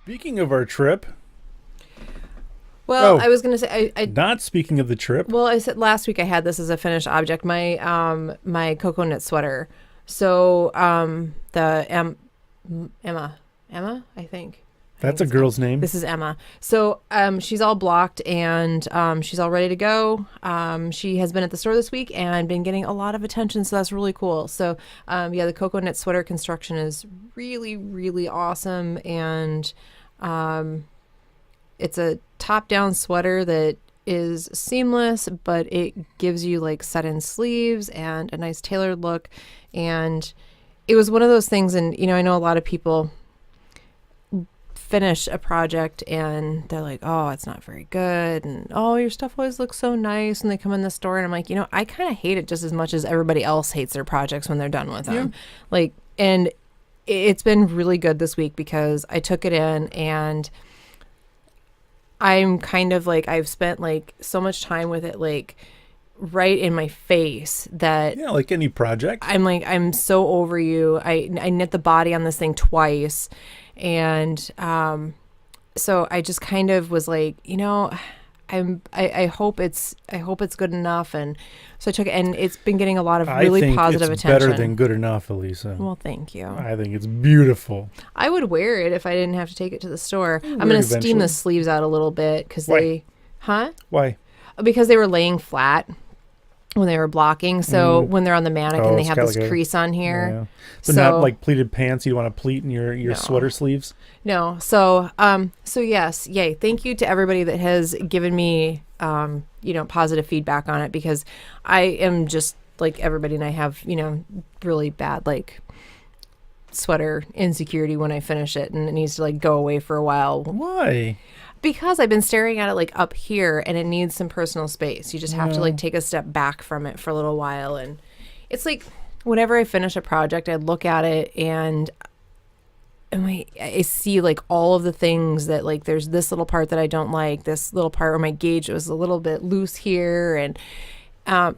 Speaking of our trip, Well, oh, I was gonna say I not speaking of the trip. well I said last week I had this as a finished object. My cocoa knit sweater. So the Emma Emma I think. I That's think a it's Emma. girl's name. This is Emma. So she's all blocked and she's all ready to go. She has been at the store this week and been getting a lot of attention, so that's really cool. So yeah, the cocoa knit sweater construction is really really awesome, and um, it's a top down sweater that is seamless, but it gives you like set in sleeves and a nice tailored look. And it was one of those things, and I know a lot of people finish a project and they're like, oh, it's not very good, and oh, your stuff always looks so nice, and they come in the store and I'm like, I kind of hate it just as much as everybody else hates their projects when they're done with them. Like, and it's been really good this week because I took it in and I'm kind of like, I've spent like so much time with it, like right in my face, that Yeah, like any project. I'm like, I'm so over you. I knit the body on this thing twice. And so I just kind of was like, I hope it's good enough. And so I took it, and it's been getting a lot of I really think positive it's attention. better than good enough, Elisa. Well, thank you. I think it's beautiful. I would wear it if I didn't have to take it to the store. I'm wear going it to steam eventually. the sleeves out a little bit because Why? huh? Why? Because they were laying flat when they were blocking. So when they're on the mannequin, Oh, they it's have got this like a- crease on here. Yeah. But So not like pleated pants. You want to pleat in your No. sweater sleeves. no. So yes, yay. Thank you to everybody that has given me, positive feedback on it, because I am just like everybody, and I have, really bad, like, sweater insecurity when I finish it, and it needs to like go away for a while Why? because I've been staring at it like up here, and it needs some personal space. You just have to like take a step back from it for a little while. And it's like whenever I finish a project, I look at it and I see like all of the things that, like, there's this little part that I don't like, this little part where my gauge was a little bit loose here. And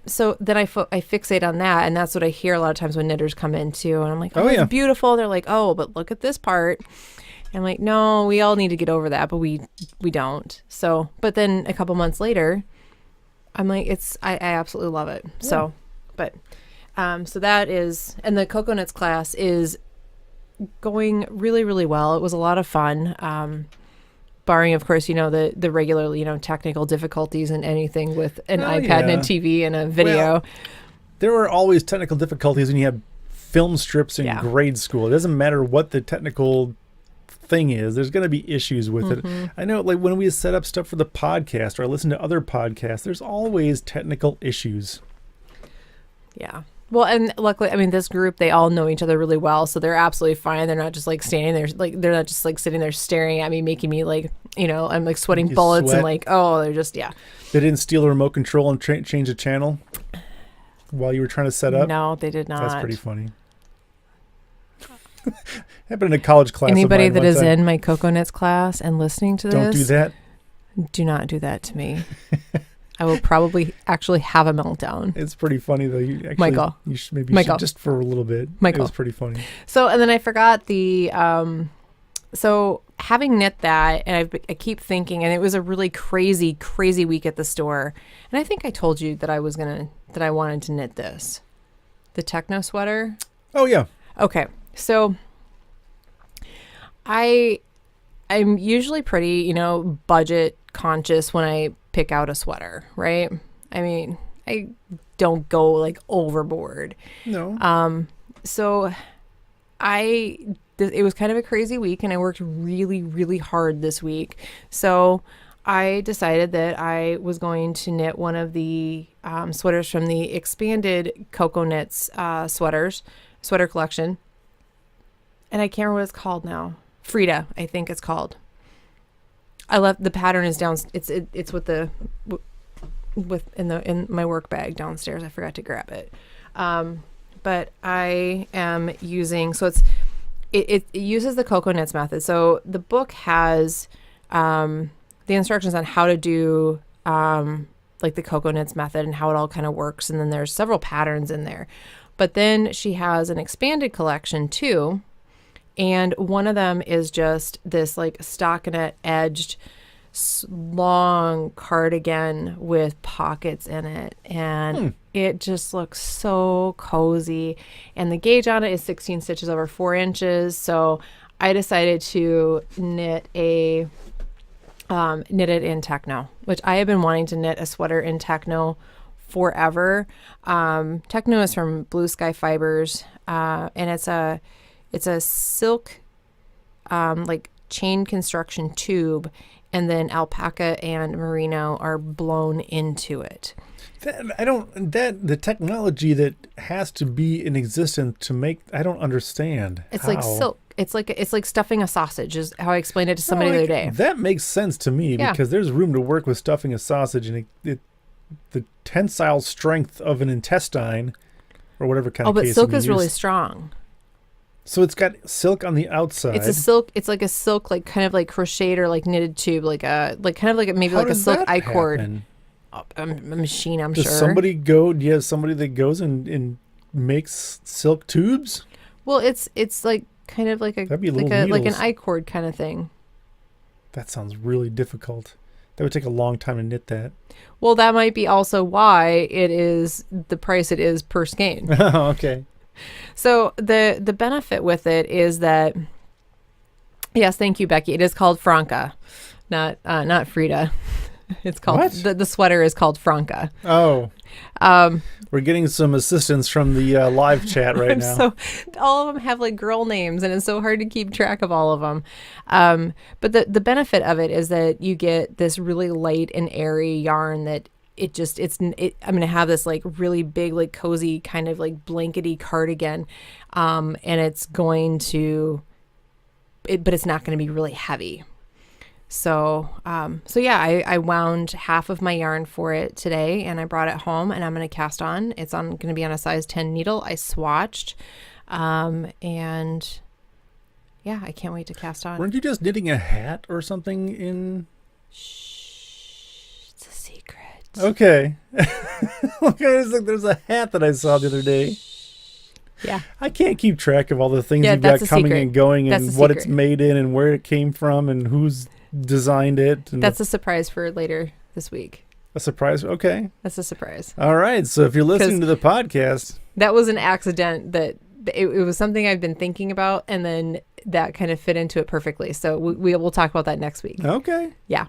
so then I fixate on that, and that's what I hear a lot of times when knitters come in too. And I'm like, oh, yeah. it's beautiful. They're like, oh, but look at this part. I'm like, no, we all need to get over that, but we don't. So, but then a couple months later, I'm like, I absolutely love it. Yeah. So, but so that is, and the Cocoa Knits class is going really, really well. It was a lot of fun. Barring, of course, the regular, technical difficulties and anything with an iPad and a TV and a video. Well, there were always technical difficulties when you had film strips in Yeah. grade school. It doesn't matter what the technical thing is. There's going to be issues with it. I know, like when we set up stuff for the podcast or I listen to other podcasts, there's always technical issues. Yeah. Well, and luckily, I mean, this group, they all know each other really well, so they're absolutely fine. They're not just like standing there, like they're not just like sitting there staring at me, making me like, I'm like sweating You bullets sweat. and like, oh, they're just, yeah. They didn't steal a remote control and change the channel while you were trying to set up. No, they did not. That's pretty funny. Happened in a college class. of Anybody mine that one is time. in my Cocoa Knits class and listening to Don't this, do that. do not do that to me. I will probably actually have a meltdown. It's pretty funny though. You actually, Michael. you should maybe Michael. should just for a little bit. Michael. It was pretty funny. So, and then I forgot so having knit that, and I keep thinking, and it was a really crazy, crazy week at the store. And I think I told you that I wanted to knit this, the techno sweater. Oh yeah. Okay. So I'm usually pretty, budget conscious when I pick out a sweater, right? I mean, I don't go like overboard. No. So it was kind of a crazy week, and I worked really, really hard this week. So I decided that I was going to knit one of the sweaters from the expanded Cocoa Knits sweater collection. And I can't remember what it's called now. Frida, I think it's called. I left the pattern is down. It's with in my work bag downstairs. I forgot to grab it. But I am using, so it uses the Cocoa Knits method. So the book has the instructions on how to do like the Cocoa Knits method and how it all kind of works. And then there's several patterns in there. But then she has an expanded collection too. And one of them is just this like stockinette edged long cardigan with pockets in it. And it just looks so cozy. And the gauge on it is 16 stitches over 4 inches. So I decided to knit it in Techno, which I have been wanting to knit a sweater in Techno forever. Techno is from Blue Sky Fibers, and it's a silk like chain construction tube, and then alpaca and merino are blown into it. The technology that has to be in existence to make, I don't understand. It's how. like silk. It's like stuffing a sausage is how I explained it to somebody the other day. That makes sense to me because there's room to work with stuffing a sausage, and the tensile strength of an intestine or whatever kind of but casing silk is you really use. strong. So it's got silk on the outside. It's a silk. It's like a silk, like kind of like crocheted or like knitted tube, like kind of like maybe How like a does silk that I-cord. happen? A machine, I'm Does sure. do you have somebody that goes and makes silk tubes? Well, it's like kind of like That'd be like little an needles. I-cord kind of thing. That sounds really difficult. That would take a long time to knit that. Well, that might be also why it is the price it is per skein. Oh, okay. So the benefit with it is that, yes, thank you, Becky. It is called Franca, not Frida. It's called What? the sweater is called Franca. Oh. We're getting some assistance from the live chat right now. So all of them have like girl names, and it's so hard to keep track of all of them. But the benefit of it is that you get this really light and airy yarn that I'm going to have this like really big, like cozy kind of like blankety cardigan. And it's going to, but it's not going to be really heavy. So yeah, I wound half of my yarn for it today, and I brought it home, and I'm going to cast on. It's going to be on a size 10 needle. I swatched, and yeah, I can't wait to cast on. Weren't you just knitting a hat or something in? Shh, it's a secret. Okay. There's a hat that I saw the other day. Yeah. I can't keep track of all the things Yeah, you've got that's a coming secret. and going, and That's a what it's secret. made in, and where it came from, and who's designed it. And That's a surprise for later this week. a surprise. Okay. That's a surprise. All right. So if you're listening to the podcast, That was an accident that it was something I've been thinking about, and then that kind of fit into it perfectly. So we'll talk about that next week. okay. Yeah.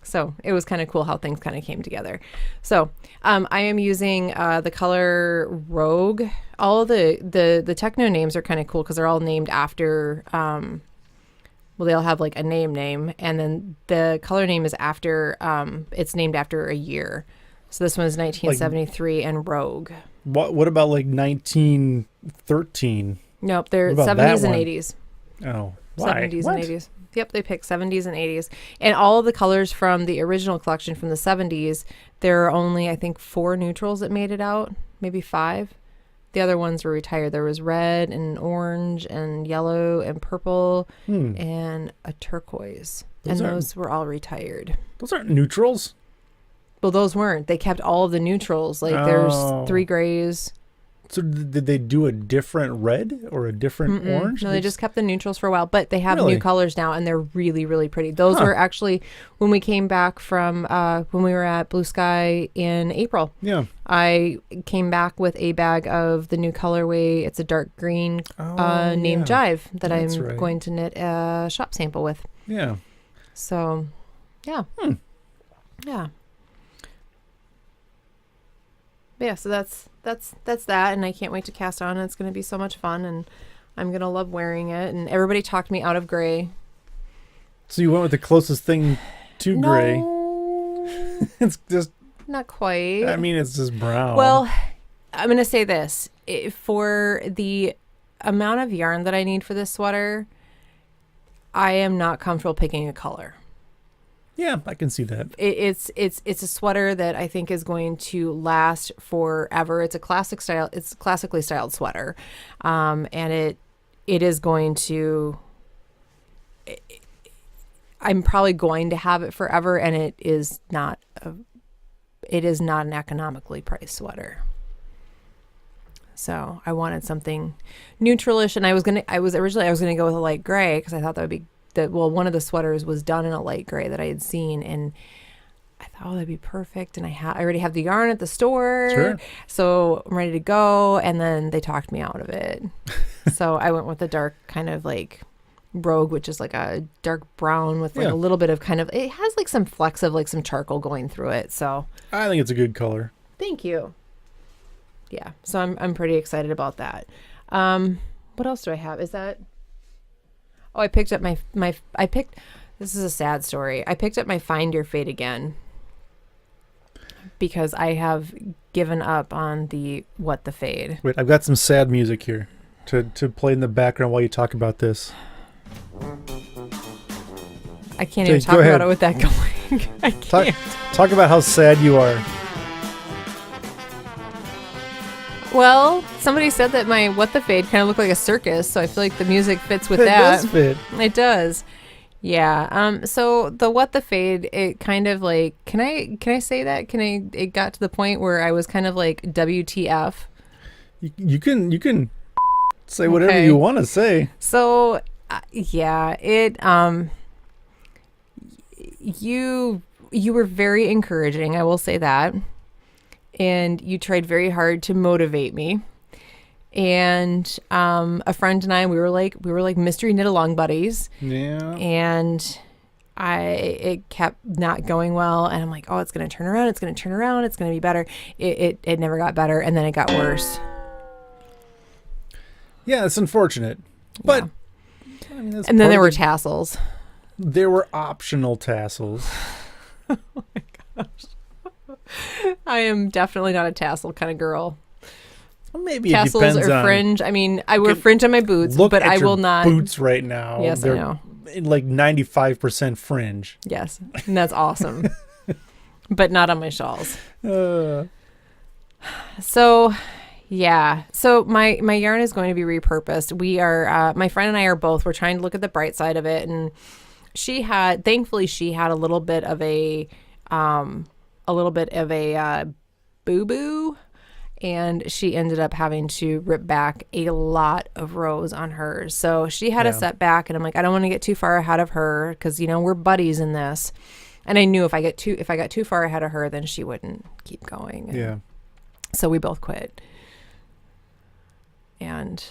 So it was kind of cool how things kind of came together. So I am using the color Rogue. All of the Techno names are kind of cool because they're all named after, well, they'll have like a name, and then the color name is after, it's named after a year. So this one is 1973 and Rogue. What about like 1913? Nope, they're What about that 70s and one? 80s. Oh, why? 70s What? and 80s. Yep, they picked 70s and 80s. And all of the colors from the original collection from the 70s, there are only, I think, 4 neutrals that made it out, maybe 5. The other ones were retired. There was red and orange and yellow and purple and a turquoise. Those were all retired. Those aren't neutrals. Well, those weren't. They kept all of the neutrals. Like Oh. there's 3 grays. So did they do a different red or a different orange? No, they just kept the neutrals for a while, but they have Really? new colors now, and they're really, really pretty. Those were actually when we came back from when we were at Blue Sky in April. Yeah. I came back with a bag of the new colorway. It's a dark green named Jive that That's I'm right. going to knit a shop sample with. Yeah. So, yeah. Yeah. But yeah, so that's that, and I can't wait to cast on. It's going to be so much fun, and I'm going to love wearing it. And everybody talked me out of gray. So you went with the closest thing to gray. No, It's just, not quite. I mean, it's just brown. Well, I'm going to say this. For the amount of yarn that I need for this sweater, I am not comfortable picking a color. yeah, I can see that. It's a sweater that I think is going to last forever. It's a classic style. It's a classically styled sweater, and it is going to. I'm probably going to have it forever, and it is not an economically priced sweater. So I wanted something neutralish, and I was originally gonna go with a light gray because I thought that would be one of the sweaters was done in a light gray that I had seen, and I thought, that'd be perfect. And I already have the yarn at the store, Sure. so I'm ready to go. And then they talked me out of it, so I went with the dark kind of like Rogue, which is like a dark brown with like a little bit of it has like some flecks of like some charcoal going through it. So I think it's a good color. thank you. Yeah, so I'm pretty excited about that. What else do I have? Is that? Oh, I picked up this is a sad story. I picked up my Find Your Fate again because I have given up on the What the Fade. Wait, I've got some sad music here to play in the background while you talk about this. I can't even talk about it with that going. I can't. Talk about how sad you are. Well, somebody said that my What the Fade kind of looked like a circus, so I feel like the music fits with that. It does fit. It does. Yeah. So the What the Fade, it kind of like, can I say that? It got to the point where I was kind of like WTF. You can say whatever you want to say. So yeah, you were very encouraging, I will say that. And you tried very hard to motivate me. And a friend and I, we were like mystery knit along buddies. Yeah. And it kept not going well, and I'm like, oh, it's gonna turn around, it's gonna be better. It never got better, and then it got worse. Yeah, it's unfortunate, but I mean, and then there were tassels. There were optional tassels. Oh my gosh. I am definitely not a tassel kind of girl. Well, maybe tassels it depends or on fringe. I mean, I wear fringe on my boots, but I will not. Boots right now. Yes, they're I know. Like 95% fringe. Yes, and that's awesome. But not on my shawls. So, yeah. So my yarn is going to be repurposed. We are, my friend and I are both. We're trying to look at the bright side of it, and thankfully, she had a little bit of a boo-boo, and she ended up having to rip back a lot of rows on hers. So she had a setback, and I'm like, I don't want to get too far ahead of her because, we're buddies in this. And I knew if I got too far ahead of her, then she wouldn't keep going. Yeah. So we both quit. And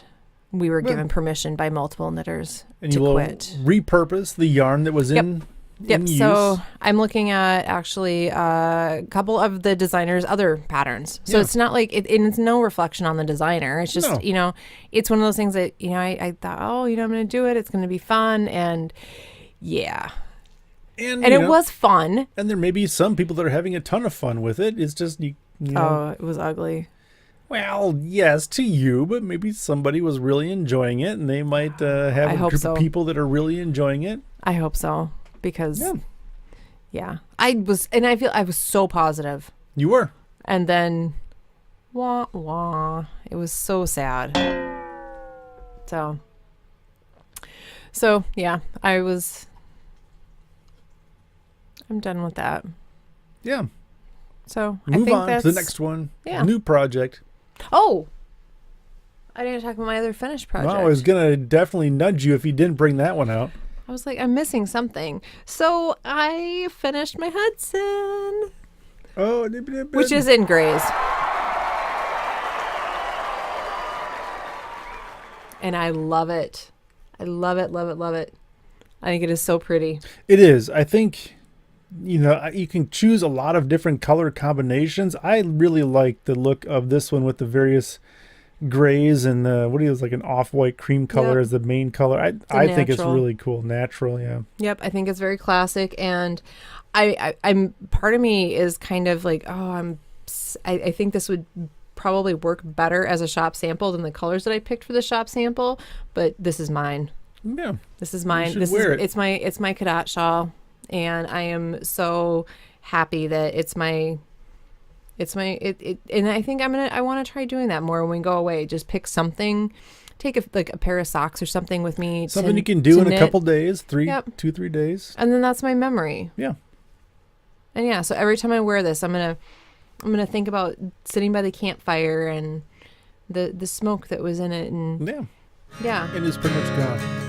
we were given permission by multiple knitters to quit. Repurpose the yarn that was in use. So I'm looking at actually a couple of the designer's other patterns. So it's not like it's no reflection on the designer. It's just, it's one of those things that, I thought, I'm going to do it. It's going to be fun. And yeah. And it was fun. And there may be some people that are having a ton of fun with it. It's just, Oh, it was ugly. Well, yes, to you, but maybe somebody was really enjoying it, and they might have a group of people that are really enjoying it. I hope so, because, I was so positive. You were. And then, wah, wah, it was so sad. So yeah, I'm done with that. Yeah. So Move on to the next one. Yeah. New project. Oh, I didn't talk about my other finished project. Well, I was going to definitely nudge you if you didn't bring that one out. I was like, I'm missing something. So I finished my Hudson. Oh, which is in grays. And I love it. I love it, love it, love it. I think it is so pretty. It is. I think, you can choose a lot of different color combinations. I really like the look of this one with the various grays and like an off-white cream color as the main color. I think it's really cool. Natural, yeah. Yep, I think it's very classic, and I'm part of me is kind of like, I think this would probably work better as a shop sample than the colors that I picked for the shop sample, but this is mine. Yeah. This is mine. It's my Cadet shawl, and I am so happy that and I think I want to try doing that more when we go away. Just pick something, take a pair of socks or something with me. Something you can do in a couple days, 2-3 days. And then that's my memory. Yeah. And so every time I wear this, I'm gonna think about sitting by the campfire and the smoke that was in it, and Yeah, yeah. it is pretty much gone.